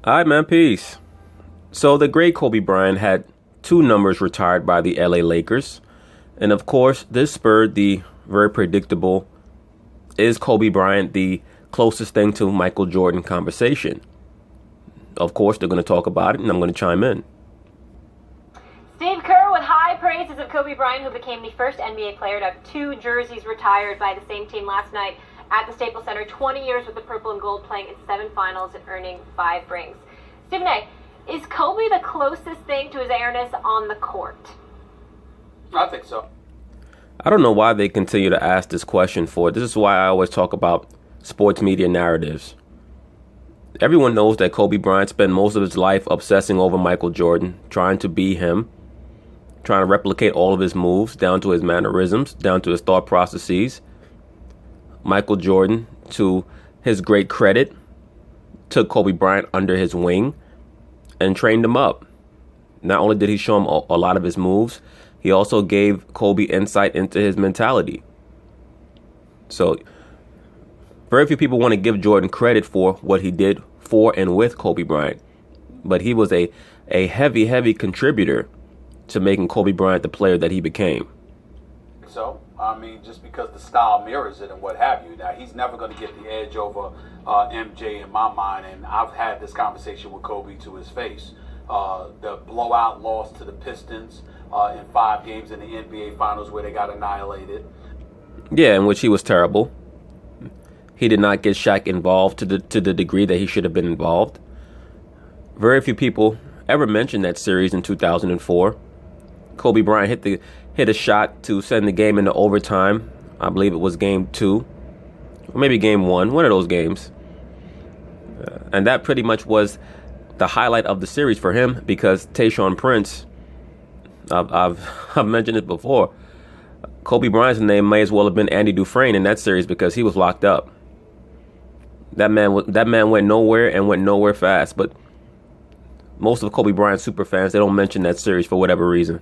All right, man, peace. So the great Kobe Bryant had two numbers retired by the LA Lakers. And of course, this spurred the very predictable, is Kobe Bryant the closest thing to Michael Jordan conversation? Of course, they're going to talk about it, and I'm going to chime in. Steve Kerr with high praises of Kobe Bryant, who became the first NBA player to have two jerseys retired by the same team last night at the Staples Center. 20 years with the purple and gold, playing in 7 finals and earning 5 rings. Stephen A., is Kobe the closest thing to his airness on the court? I think so. I don't know why they continue to ask this question for. This is why I always talk about sports media narratives. Everyone knows that Kobe Bryant spent most of his life obsessing over Michael Jordan, trying to be him, trying to replicate all of his moves, down to his mannerisms, down to his thought processes. Michael Jordan, to his great credit, took Kobe Bryant under his wing and trained him up. Not only did he show him a lot of his moves, he also gave Kobe insight into his mentality. So very few people want to give Jordan credit for what he did for and with Kobe Bryant. But he was a heavy contributor to making Kobe Bryant the player that he became. So, I mean, just because the style mirrors it and what have you. Now, he's never going to get the edge over MJ in my mind, and I've had this conversation with Kobe to his face. The blowout loss to the Pistons in 5 games in the NBA Finals where they got annihilated. Yeah, in which he was terrible. He did not get Shaq involved to the degree that he should have been involved. Very few people ever mentioned that series in 2004. Kobe Bryant hit a shot to send the game into overtime. I believe it was game 2, or maybe game 1, one of those games. And that pretty much was the highlight of the series for him, because Tayshaun Prince, I've mentioned it before, Kobe Bryant's name may as well have been Andy Dufresne in that series because he was locked up. That man went nowhere and went nowhere fast. But most of Kobe Bryant super fans, they don't mention that series for whatever reason.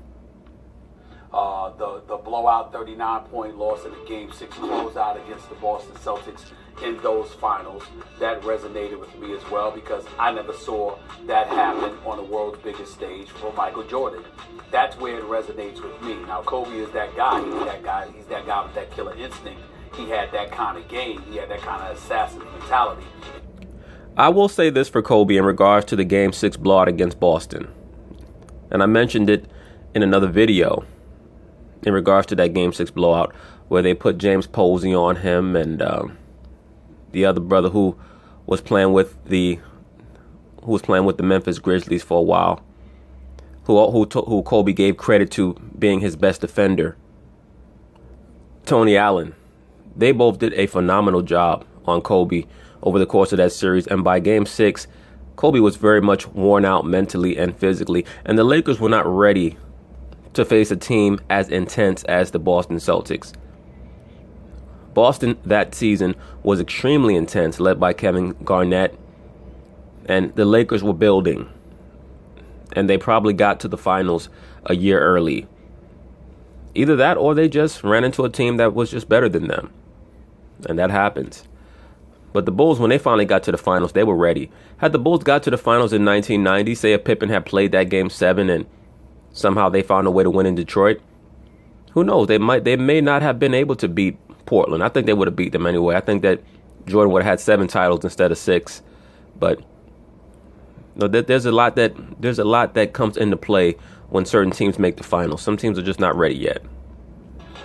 The blowout 39-point loss in the Game 6 closeout against the Boston Celtics in those finals, that resonated with me as well, because I never saw that happen on the world's biggest stage for Michael Jordan. That's where it resonates with me. Now, Kobe is that guy. He's that guy with that killer instinct. He had that kind of game. He had that kind of assassin mentality. I will say this for Kobe in regards to the Game 6 blowout against Boston. And I mentioned it in another video in regards to that Game 6 blowout, where they put James Posey on him and the other brother who was playing with the Memphis Grizzlies for a while, who Kobe gave credit to being his best defender, Tony Allen. They both did a phenomenal job on Kobe over the course of that series. And by Game 6, Kobe was very much worn out mentally and physically. And the Lakers were not ready to face a team as intense as the Boston Celtics. Boston that season was extremely intense, led by Kevin Garnett. And the Lakers were building. And they probably got to the finals a year early. Either that or they just ran into a team that was just better than them. And that happens. But the Bulls, when they finally got to the finals, they were ready. Had the Bulls got to the finals in 1990, say if Pippen had played that Game 7 and somehow they found a way to win in Detroit, who knows? They may not have been able to beat Portland. I think they would have beat them anyway. I think that Jordan would have had 7 titles instead of 6. But no, there's a lot that comes into play when certain teams make the finals. Some teams are just not ready yet.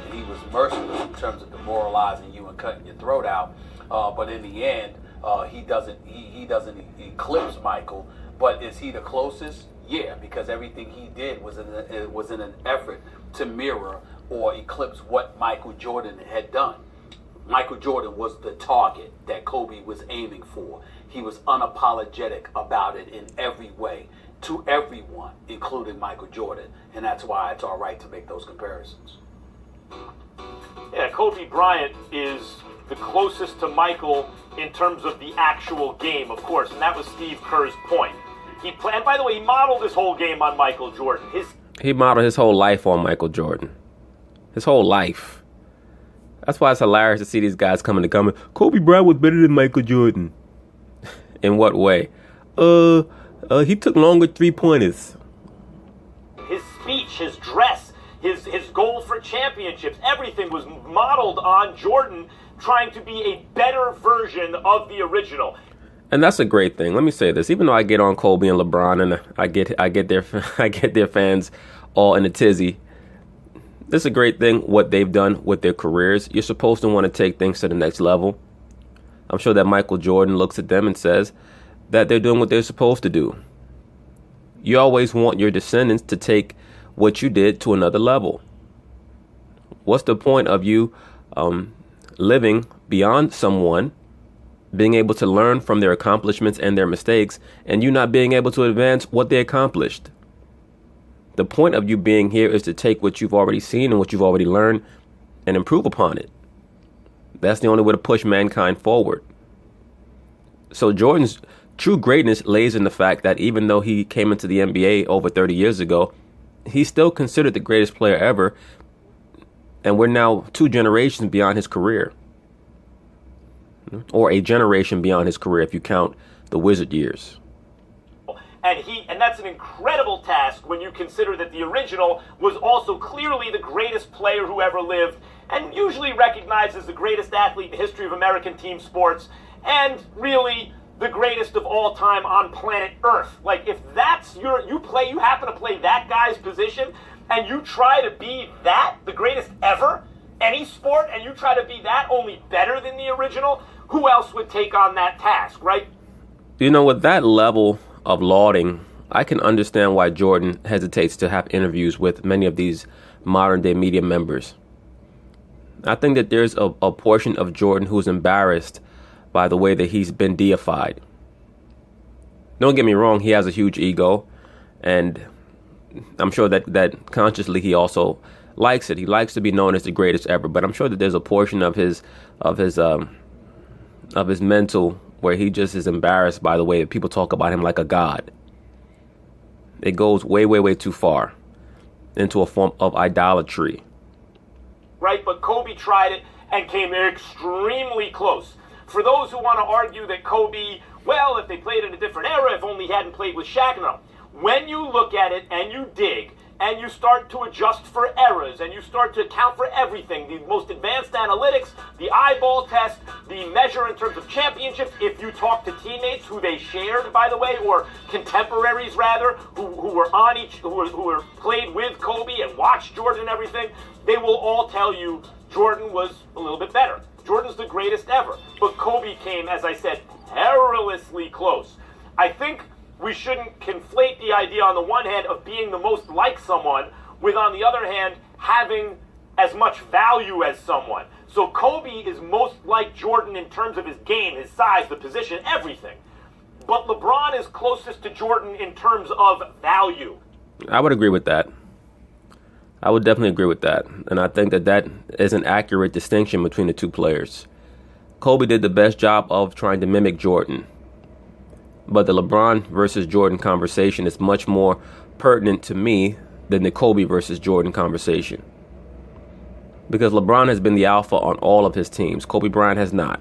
And he was merciless in terms of demoralizing you and cutting your throat out. But in the end, he doesn't eclipse Michael. But is he the closest? Yeah, because everything he did was in an effort to mirror or eclipse what Michael Jordan had done. Michael Jordan was the target that Kobe was aiming for. He was unapologetic about it in every way, to everyone, including Michael Jordan. And that's why it's all right to make those comparisons. Yeah, Kobe Bryant is the closest to Michael in terms of the actual game, of course, and that was Steve Kerr's point. And by the way, he modeled his whole game on Michael Jordan. He modeled his whole life on Michael Jordan. His whole life. That's why it's hilarious to see these guys coming to comment. Kobe Bryant was better than Michael Jordan. In what way? He took longer three-pointers. His speech, his dress, his goal for championships, everything was modeled on Jordan trying to be a better version of the original. And that's a great thing. Let me say this: even though I get on Kobe and LeBron, and I get their fans all in a tizzy, this is a great thing what they've done with their careers. You're supposed to want to take things to the next level. I'm sure that Michael Jordan looks at them and says that they're doing what they're supposed to do. You always want your descendants to take what you did to another level. What's the point of you living beyond someone, being able to learn from their accomplishments and their mistakes, and you not being able to advance what they accomplished? The point of you being here is to take what you've already seen and what you've already learned and improve upon it. That's the only way to push mankind forward. So Jordan's true greatness lays in the fact that even though he came into the NBA over 30 years ago, he's still considered the greatest player ever. And we're now 2 generations beyond his career. Or a generation beyond his career if you count the Wizard years. And that's an incredible task when you consider that the original was also clearly the greatest player who ever lived, and usually recognized as the greatest athlete in the history of American team sports, and really the greatest of all time on planet Earth. Like, if that's you happen to play that guy's position, and you try to be that, the greatest ever, any sport, and you try to be that only better than the original, who else would take on that task, right? You know, with that level of lauding, I can understand why Jordan hesitates to have interviews with many of these modern day media members. I think that there's a portion of Jordan who's embarrassed by the way that he's been deified. Don't get me wrong, he has a huge ego, and I'm sure that consciously he also likes it. He likes to be known as the greatest ever, but I'm sure that there's a portion of his mental where he just is embarrassed by the way that people talk about him like a god. It goes way, way, way too far into a form of idolatry. Right, but Kobe tried it and came extremely close. For those who want to argue that Kobe, well, if they played in a different era, if only he hadn't played with Shaq, no. When you look at it and you dig, and you start to adjust for errors, and you start to account for everything, the most advanced analytics, the eyeball test, the measure in terms of championships, if you talk to teammates who they shared, by the way, or contemporaries rather, who were played with Kobe and watched Jordan and everything, they will all tell you Jordan was a little bit better. Jordan's the greatest ever. But Kobe came, as I said, perilously close. I think we shouldn't conflate the idea on the one hand of being the most like someone with, on the other hand, having as much value as someone. So Kobe is most like Jordan in terms of his game, his size, the position, everything. But LeBron is closest to Jordan in terms of value. I would agree with that. I would definitely agree with that. And I think that is an accurate distinction between the two players. Kobe did the best job of trying to mimic Jordan. But the LeBron versus Jordan conversation is much more pertinent to me than the Kobe versus Jordan conversation. Because LeBron has been the alpha on all of his teams. Kobe Bryant has not.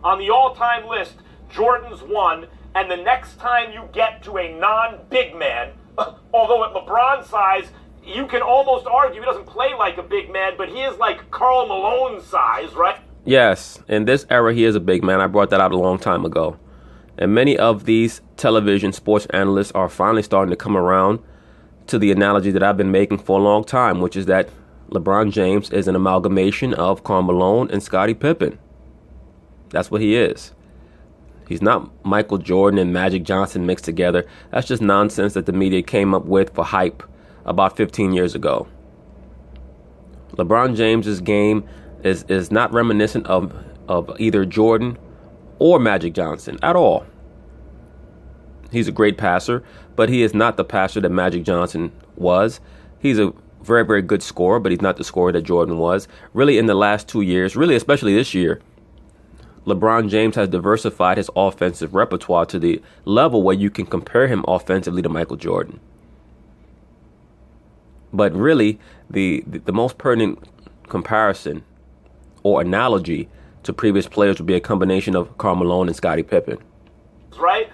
On the all-time list, Jordan's one, and the next time you get to a non-big man, although at LeBron's size, you can almost argue he doesn't play like a big man, but he is like Karl Malone's size, right? Yes, in this era, he is a big man. I brought that out a long time ago. And many of these television sports analysts are finally starting to come around to the analogy that I've been making for a long time, which is that LeBron James is an amalgamation of Karl Malone and Scottie Pippen. That's what he is. He's not Michael Jordan and Magic Johnson mixed together. That's just nonsense that the media came up with for hype about 15 years ago. LeBron James's game is not reminiscent of either Jordan or Magic Johnson at all. He's a great passer, but he is not the passer that Magic Johnson was. He's a very, very good scorer, but he's not the scorer that Jordan was. Really, in the last 2 years, really especially this year, LeBron James has diversified his offensive repertoire to the level where you can compare him offensively to Michael Jordan. But really, the most pertinent comparison or analogy to previous players would be a combination of Karl Malone and Scottie Pippen. right?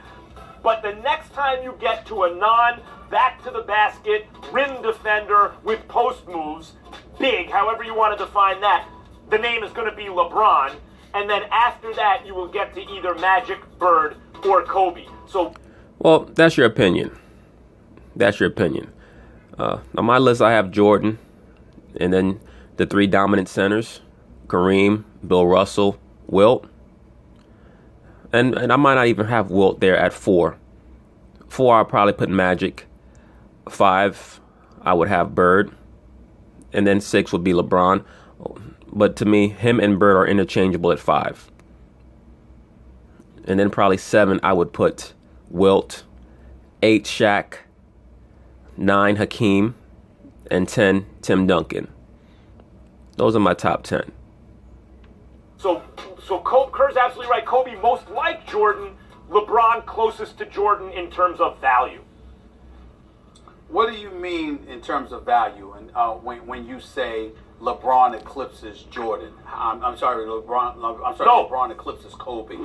But the next time you get to a back to the basket, rim defender with post moves, big, however you want to define that, the name is going to be LeBron. And then after that, you will get to either Magic, Bird, or Kobe. Well, that's your opinion. That's your opinion. On my list, I have Jordan, and then the three dominant centers, Kareem, Bill Russell, Wilt. And I might not even have Wilt there at 4. 4, I'll probably put Magic. 5, I would have Bird. And then 6 would be LeBron. But to me, him and Bird are interchangeable at 5. And then probably 7, I would put Wilt. 8, Shaq. 9, Hakeem. And 10, Tim Duncan. Those are my top 10. So Kerr's absolutely right. Kobe most like Jordan. LeBron closest to Jordan in terms of value. What do you mean in terms of value? And when you say LeBron eclipses Jordan, I'm sorry, LeBron eclipses Kobe.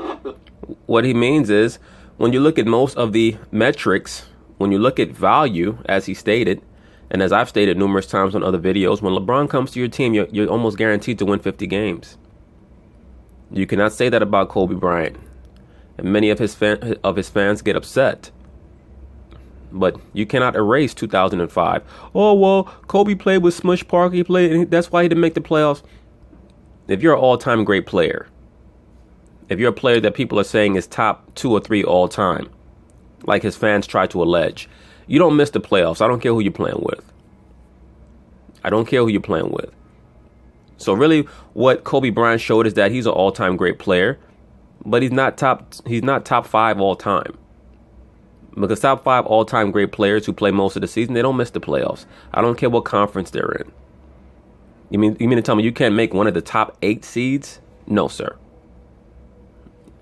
What he means is, when you look at most of the metrics, when you look at value, as he stated, and as I've stated numerous times on other videos, when LeBron comes to your team, you're almost guaranteed to win 50 games. You cannot say that about Kobe Bryant. And many of his fans get upset. But you cannot erase 2005. Oh, well, Kobe played with Smush Parker. He played, and that's why he didn't make the playoffs. If you're an all-time great player, if you're a player that people are saying is top 2 or 3 all-time, like his fans try to allege, you don't miss the playoffs. I don't care who you're playing with. I don't care who you're playing with. So really, what Kobe Bryant showed is that he's an all-time great player, but he's not top 5 all-time. Because top 5 all-time great players who play most of the season, they don't miss the playoffs. I don't care what conference they're in. You mean to tell me you can't make one of the top 8 seeds? No, sir.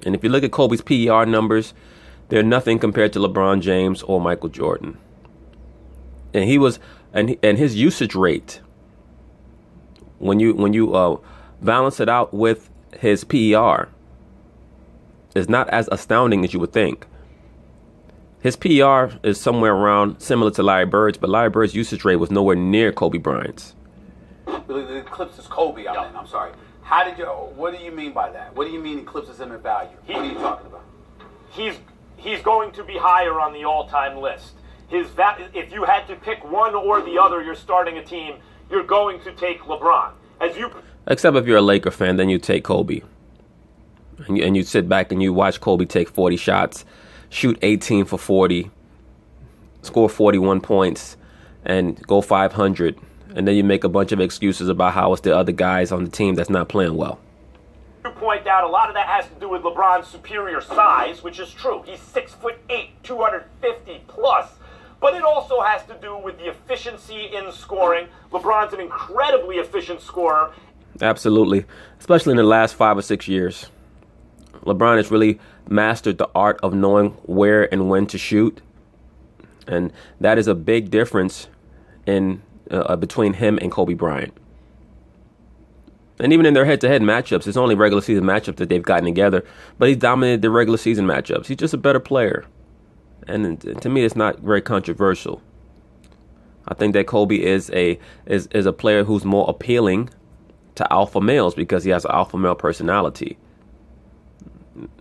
And if you look at Kobe's PER numbers, they're nothing compared to LeBron James or Michael Jordan. And his usage rate, when you balance it out with his PER, is not as astounding as you would think. His PER is somewhere around similar to Larry Bird's, but Larry Bird's usage rate was nowhere near Kobe Bryant's. The eclipses Kobe. I'm sorry. What do you mean by that? What do you mean eclipses him in value? What are you talking about? He's going to be higher on the all-time list. If you had to pick one or the other, you're starting a team, you're going to take LeBron. Except if you're a Laker fan, then you take Kobe. And you sit back and you watch Kobe take 40 shots, shoot 18 for 40, score 41 points, and go 500. And then you make a bunch of excuses about how it's the other guys on the team that's not playing well. You point out a lot of that has to do with LeBron's superior size, which is true. He's 6'8", 250 plus. But it also has to do with the efficiency in scoring. LeBron's an incredibly efficient scorer. Absolutely. Especially in the last 5 or 6 years. LeBron has really mastered the art of knowing where and when to shoot. And that is a big difference in between him and Kobe Bryant. And even in their head-to-head matchups, it's only regular season matchups that they've gotten together. But he's dominated the regular season matchups. He's just a better player. And to me, it's not very controversial. I think that Kobe is a player who's more appealing to alpha males because he has an alpha male personality.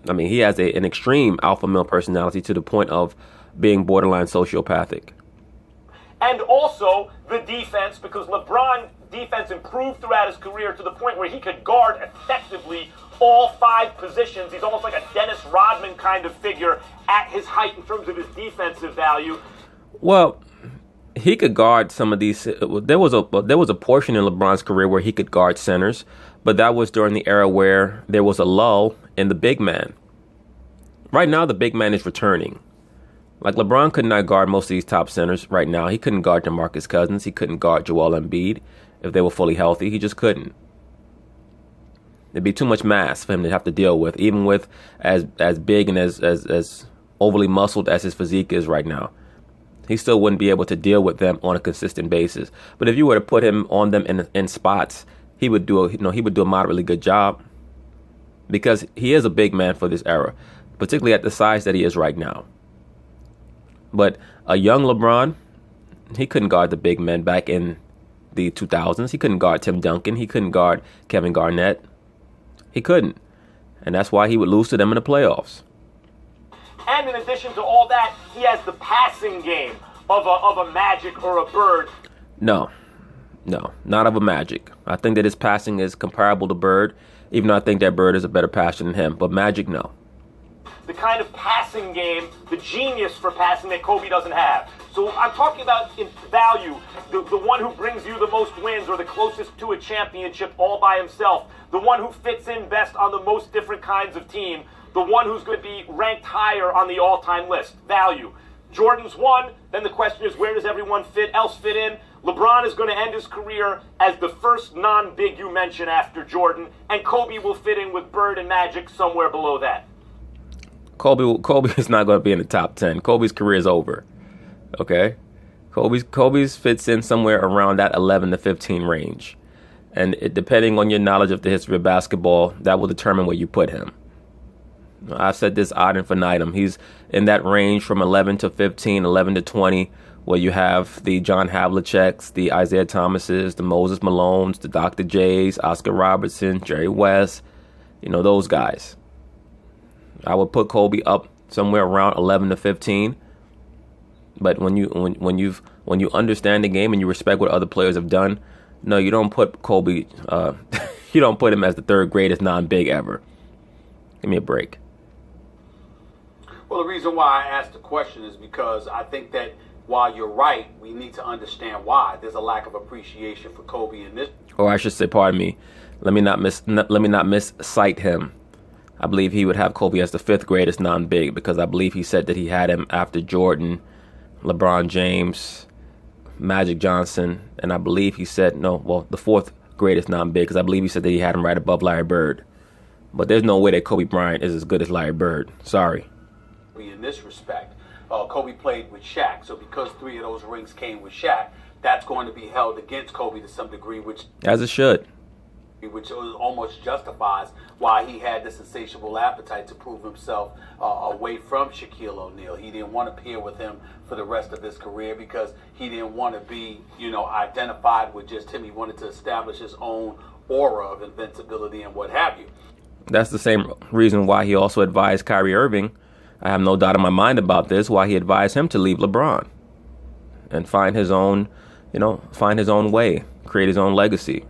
I mean, he has an extreme alpha male personality to the point of being borderline sociopathic. And also the defense, because LeBron defense improved throughout his career to the point where he could guard effectively all 5 positions. He's almost like a Dennis Rodman kind of figure at his height in terms of his defensive value. Well, he could guard some of these. There was a portion in LeBron's career where he could guard centers, but that was during the era where there was a lull in the big man. Right now, the big man is returning. Like, LeBron could not guard most of these top centers right now. He couldn't guard DeMarcus Cousins. He couldn't guard Joel Embiid if they were fully healthy. He just couldn't. It'd be too much mass for him to have to deal with, even with as big and as overly muscled as his physique is right now. He still wouldn't be able to deal with them on a consistent basis. But if you were to put him on them in spots, he would do a moderately good job, because he is a big man for this era. particularly at the size that he is right now. But a young LeBron, he couldn't guard the big men back in the 2000s. He couldn't guard Tim Duncan. He couldn't guard Kevin Garnett. He couldn't. And that's why he would lose to them in the playoffs. And in addition to all that, he has the passing game of a Magic or a Bird. No, not of a Magic. I think that his passing is comparable to Bird, even though I think that Bird is a better passer than him. But Magic, no. The kind of passing game, the genius for passing that Kobe doesn't have. So I'm talking about in value, the one who brings you the most wins or the closest to a championship all by himself, the one who fits in best on the most different kinds of team, the one who's going to be ranked higher on the all-time list. Value. Jordan's one, then the question is where does everyone else fit in? LeBron is going to end his career as the first non-big you mention after Jordan, and Kobe will fit in with Bird and Magic somewhere below that. Kobe is not going to be in the top 10. Kobe's career is over. Okay? Kobe's fits in somewhere around that 11 to 15 range. And depending on your knowledge of the history of basketball, that will determine where you put him. I've said this ad infinitum. He's in that range from 11 to 15, 11 to 20, where you have the John Havliceks, the Isaiah Thomases, the Moses Malones, the Dr. J's, Oscar Robertson, Jerry West, those guys. I would put Kobe up somewhere around 11 to 15. But when you understand the game and you respect what other players have done, no, you don't put Kobe. You don't put him as the third greatest non-big ever. Give me a break. Well, the reason why I asked the question is because I think that while you're right, we need to understand why there's a lack of appreciation for Kobe in this. Or I should say, pardon me. Let me not miscite him. I believe he would have Kobe as the fifth greatest non-big because I believe he said that he had him after Jordan, LeBron James, Magic Johnson, and I believe he said, the fourth greatest non-big because I believe he said that he had him right above Larry Bird. But there's no way that Kobe Bryant is as good as Larry Bird. Sorry. In this respect, Kobe played with Shaq, so because 3 of those rings came with Shaq, that's going to be held against Kobe to some degree, as it should. Which almost justifies why he had this insatiable appetite to prove himself away from Shaquille O'Neal. He didn't want to pair with him for the rest of his career because he didn't want to be, identified with just him. He wanted to establish his own aura of invincibility and what have you. That's the same reason why he also advised Kyrie Irving. I have no doubt in my mind about this, why he advised him to leave LeBron and find his own way, create his own legacy.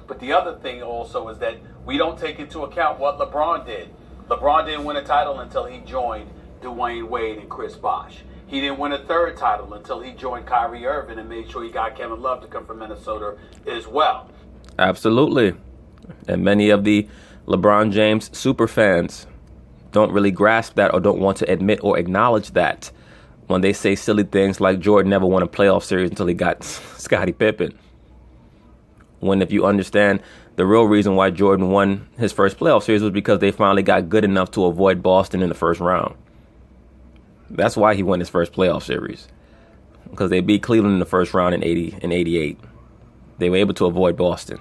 But the other thing also is that we don't take into account what LeBron did. LeBron didn't win a title until he joined Dwayne Wade and Chris Bosh. He didn't win a third title until he joined Kyrie Irving and made sure he got Kevin Love to come from Minnesota as well. Absolutely. And many of the LeBron James super fans don't really grasp that or don't want to admit or acknowledge that when they say silly things like Jordan never won a playoff series until he got Scottie Pippen. When if you understand the real reason why Jordan won his first playoff series was because they finally got good enough to avoid Boston in the first round. That's why he won his first playoff series. Because they beat Cleveland in the first round in 88. They were able to avoid Boston.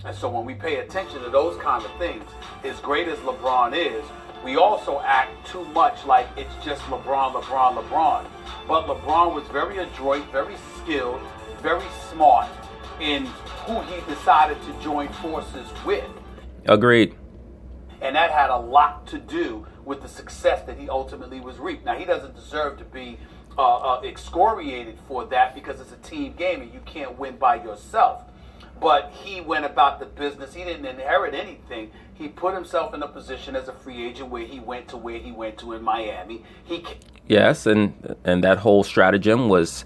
And so when we pay attention to those kind of things, as great as LeBron is, we also act too much like it's just LeBron. But LeBron was very adroit, very skilled, very smart in who he decided to join forces with. Agreed. And that had a lot to do with the success that he ultimately was reaped. Now, he doesn't deserve to be excoriated for that because it's a team game and you can't win by yourself. But he went about the business. He didn't inherit anything. He put himself in a position as a free agent where he went to in Miami. Yes, and that whole stratagem was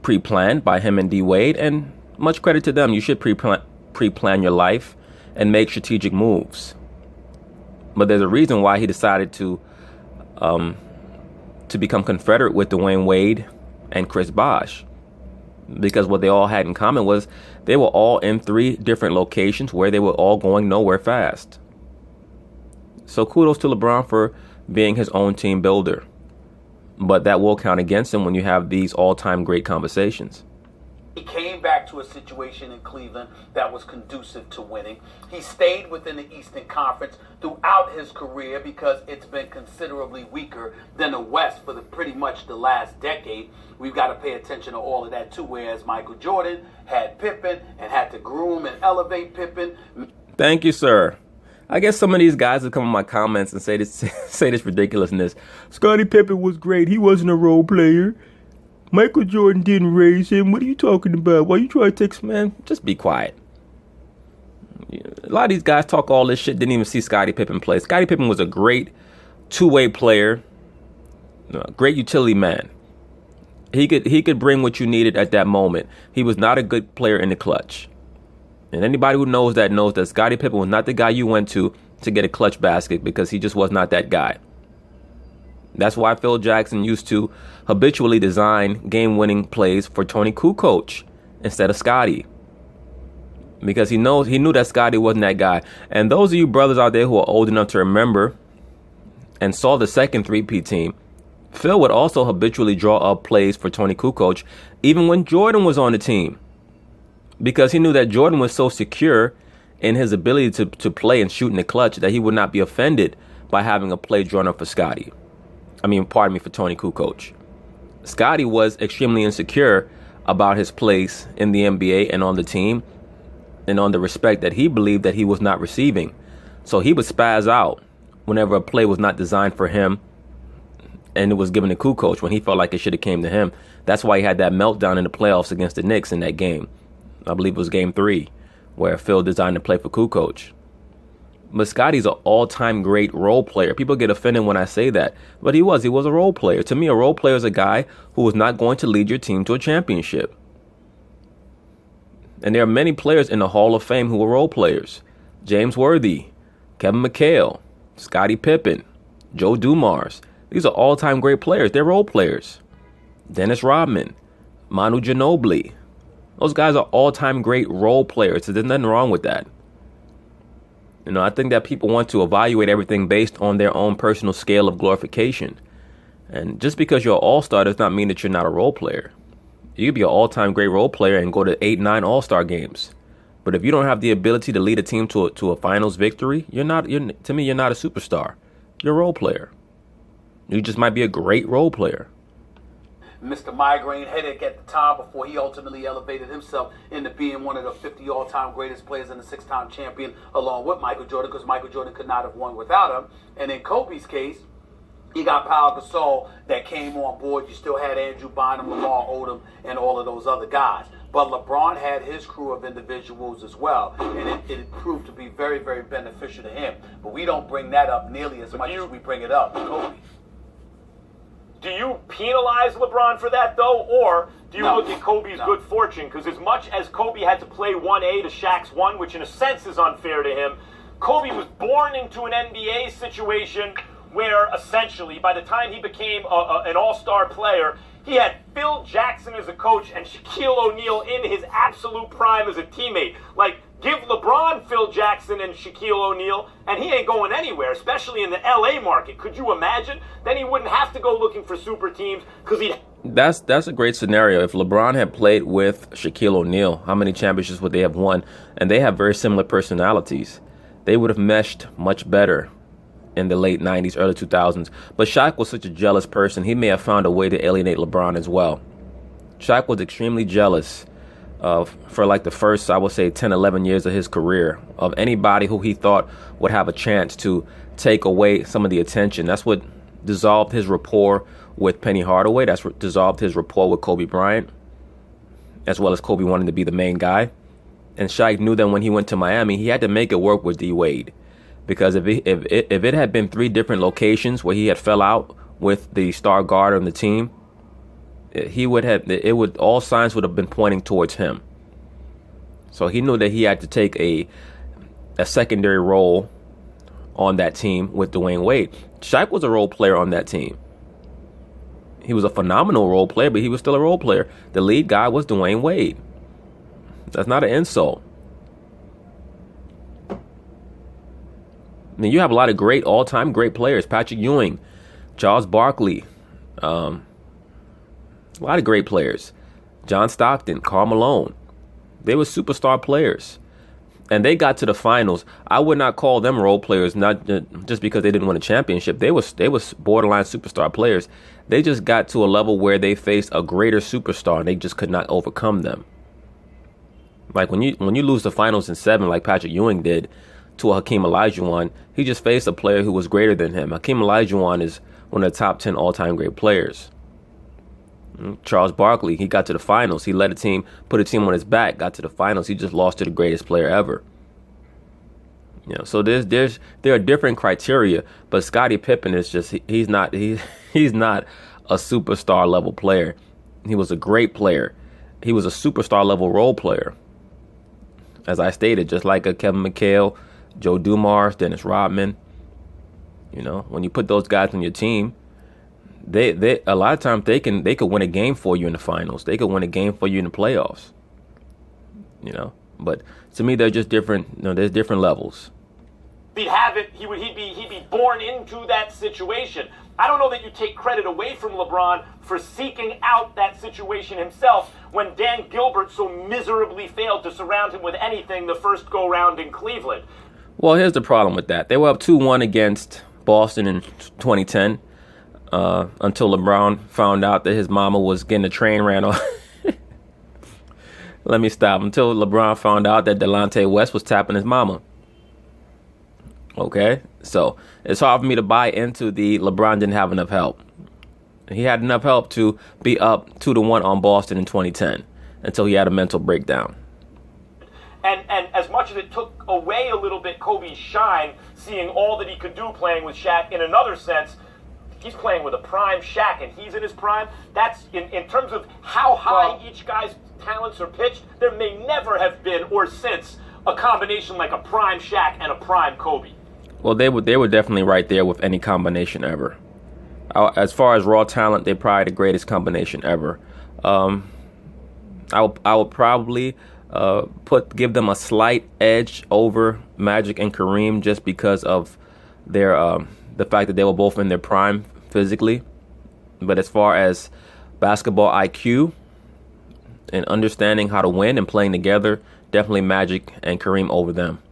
pre-planned by him and D. Wade, and much credit to them. You should pre-plan your life and make strategic moves. But there's a reason why he decided to become confederate with Dwayne Wade and Chris Bosh. Because what they all had in common was they were all in 3 different locations where they were all going nowhere fast. So kudos to LeBron for being his own team builder. But that will count against him when you have these all-time great conversations. He came back back to a situation in Cleveland that was conducive to winning. He stayed within the Eastern Conference throughout his career because it's been considerably weaker than the West for pretty much the last decade. We've got to pay attention to all of that too, whereas Michael Jordan had Pippen and had to groom and elevate Pippen. Thank you, sir. I guess some of these guys will come in my comments and say this ridiculousness. Scottie Pippen was great. He wasn't a role player. Michael Jordan didn't raise him. What are you talking about? Why you trying to man? Just be quiet. A lot of these guys talk all this shit, didn't even see Scottie Pippen play. Scottie Pippen was a great two-way player, great utility man. He could bring what you needed at that moment. He was not a good player in the clutch. And anybody who knows that Scottie Pippen was not the guy you went to get a clutch basket, because he just was not that guy. That's why Phil Jackson used to habitually design game-winning plays for Tony Kukoc instead of Scottie, because he knew that Scottie wasn't that guy. And those of you brothers out there who are old enough to remember and saw the second 3P team, Phil would also habitually draw up plays for Tony Kukoc even when Jordan was on the team, because he knew that Jordan was so secure in his ability to play and shoot in the clutch that he would not be offended by having a play drawn up for Scottie. For Tony Kukoc. Scottie was extremely insecure about his place in the NBA and on the team, and on the respect that he believed that he was not receiving. So he would spaz out whenever a play was not designed for him and it was given to Kukoc when he felt like it should have came to him. That's why he had that meltdown in the playoffs against the Knicks in that game. I believe it was game 3, where Phil designed a play for Kukoc. But Scottie's an all-time great role player. People get offended when I say that, but he was a role player. To me, a role player is a guy who was not going to lead your team to a championship. And there are many players in the Hall of Fame who were role players. James Worthy, Kevin McHale, Scottie Pippen, Joe Dumars. These are all-time great players. They're role players. Dennis Rodman, Manu Ginobili. Those guys are all-time great role players. So there's nothing wrong with that. I think that people want to evaluate everything based on their own personal scale of glorification. And just because you're an all-star does not mean that you're not a role player. You could be an all-time great role player and go to 8-9 all-star games. But if you don't have the ability to lead a team to a finals victory, to me, you're not a superstar. You're a role player. You just might be a great role player. Mr. Migraine Headache at the time, before he ultimately elevated himself into being one of the 50 all-time greatest players and a 6-time champion along with Michael Jordan, because Michael Jordan could not have won without him. And in Kobe's case, you got Pau Gasol that came on board. You still had Andrew Bynum, Lamar Odom, and all of those other guys. But LeBron had his crew of individuals as well, and it proved to be very, very beneficial to him. But we don't bring that up nearly as much as we bring it up to Kobe. Do you penalize LeBron for that, though, or do you look at Kobe's good fortune? Because as much as Kobe had to play 1A to Shaq's 1, which in a sense is unfair to him, Kobe was born into an NBA situation where essentially by the time he became an all-star player, he had Phil Jackson as a coach and Shaquille O'Neal in his absolute prime as a teammate. Like, give LeBron Phil Jackson and Shaquille O'Neal, and he ain't going anywhere, especially in the LA market. Could you imagine? Then he wouldn't have to go looking for super teams because he'd... That's a great scenario. If LeBron had played with Shaquille O'Neal, how many championships would they have won? And they have very similar personalities. They would have meshed much better in the late 90s, early 2000s. But Shaq was such a jealous person, he may have found a way to alienate LeBron as well. Shaq was extremely jealous for like the first, I would say, 10, 11 years of his career, of anybody who he thought would have a chance to take away some of the attention. That's what dissolved his rapport with Penny Hardaway. That's what dissolved his rapport with Kobe Bryant, as well as Kobe wanting to be the main guy. And Shaq knew that when he went to Miami, he had to make it work with D Wade. Because if it had been 3 different locations where he had fell out with the star guard on the team, all signs would have been pointing towards him. So he knew that he had to take a secondary role on that team with Dwayne Wade. Shaq was a role player on that team. He was a phenomenal role player, but he was still a role player. The lead guy was Dwayne Wade. That's not an insult. I mean, you have a lot of great, all-time great players. Patrick Ewing, Charles Barkley, a lot of great players. John Stockton, Karl Malone. They were superstar players. And they got to the finals. I would not call them role players, not just because they didn't win a championship. They was borderline superstar players. They just got to a level where they faced a greater superstar, and they just could not overcome them. Like when you lose the finals in 7, like Patrick Ewing did to a Hakeem Olajuwon, he just faced a player who was greater than him. Hakeem Olajuwon is one of the top 10 all-time great players. Charles Barkley, he got to the finals. He led a team, put a team on his back, got to the finals. He just lost to the greatest player ever. So there are different criteria, but Scottie Pippen is just he's not a superstar level player. He was a great player. He was a superstar level role player. As I stated, just like a Kevin McHale, Joe Dumars, Dennis Rodman. When you put those guys on your team, they a lot of times they could win a game for you in the finals. They could win a game for you in the playoffs. But to me, they're just different. There's different levels. He'd have it. He'd be born into that situation. I don't know that you take credit away from LeBron for seeking out that situation himself when Dan Gilbert so miserably failed to surround him with anything the first go round in Cleveland. Well, here's the problem with that. They were up 2-1 against Boston in 2010 until LeBron found out that his mama was getting a train ran on. Let me stop. Until LeBron found out that Delonte West was tapping his mama. Okay? So it's hard for me to buy into the LeBron didn't have enough help. He had enough help to be up 2-1 on Boston in 2010 until he had a mental breakdown. And as much as it took away a little bit Kobe's shine, seeing all that he could do playing with Shaq, in another sense, he's playing with a prime Shaq and he's in his prime. That's in terms of how high each guy's talents are pitched, there may never have been or since a combination like a prime Shaq and a prime Kobe. Well, they were definitely right there with any combination ever. As far as raw talent, they're probably the greatest combination ever. I would probably give them a slight edge over Magic and Kareem just because of their the fact that they were both in their prime physically. But as far as basketball IQ and understanding how to win and playing together, definitely Magic and Kareem over them.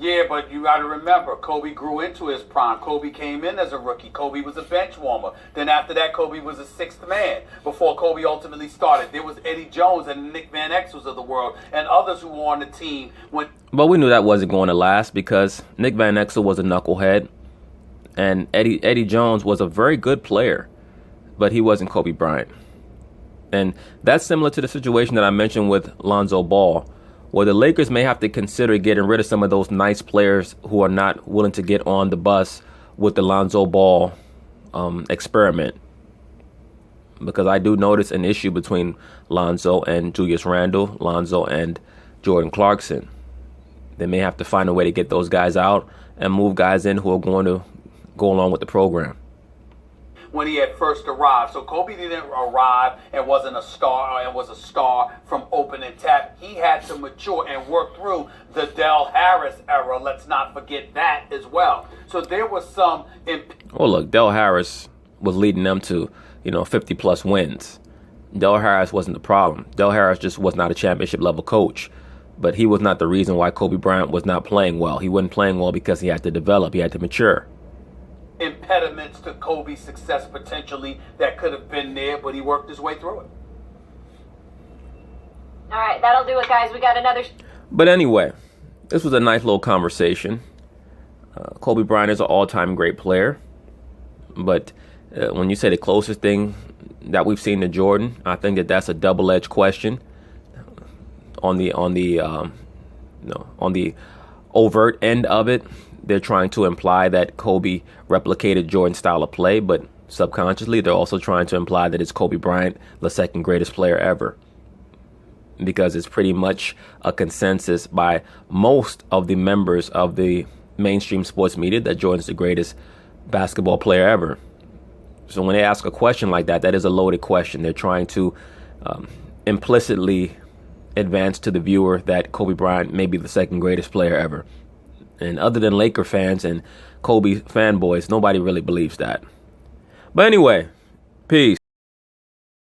Yeah, but you got to remember, Kobe grew into his prime. Kobe came in as a rookie. Kobe was a bench warmer. Then after that, Kobe was a sixth man before Kobe ultimately started. There was Eddie Jones and Nick Van Exels of the world and others who were on the team. But we knew that wasn't going to last because Nick Van Exel was a knucklehead. And Eddie Jones was a very good player, but he wasn't Kobe Bryant. And that's similar to the situation that I mentioned with Lonzo Ball, where the Lakers may have to consider getting rid of some of those nice players who are not willing to get on the bus with the Lonzo Ball experiment. Because I do notice an issue between Lonzo and Julius Randle, Lonzo and Jordan Clarkson. They may have to find a way to get those guys out and move guys in who are going to go along with the program. When he had first arrived. So Kobe didn't arrive and wasn't a star and was a star from open and tap. He had to mature and work through the Del Harris era. Let's not forget that as well. So there was some... Well, look, Del Harris was leading them to, 50 plus wins. Del Harris wasn't the problem. Del Harris just was not a championship level coach. But he was not the reason why Kobe Bryant was not playing well. He wasn't playing well because he had to develop. He had to mature. Impediments to Kobe's success potentially that could have been there, but he worked his way through it. All right, that'll do it, guys. We got another... But anyway, this was a nice little conversation. Kobe Bryant is an all-time great player. But when you say the closest thing that we've seen to Jordan, I think that's a double-edged question. On the overt end of it, they're trying to imply that Kobe replicated Jordan's style of play, but subconsciously they're also trying to imply that it's Kobe Bryant, the second greatest player ever. Because it's pretty much a consensus by most of the members of the mainstream sports media that Jordan's the greatest basketball player ever. So when they ask a question like that, that is a loaded question. They're trying to implicitly advance to the viewer that Kobe Bryant may be the second greatest player ever. And other than Laker fans and Kobe fanboys, nobody really believes that. But anyway, peace.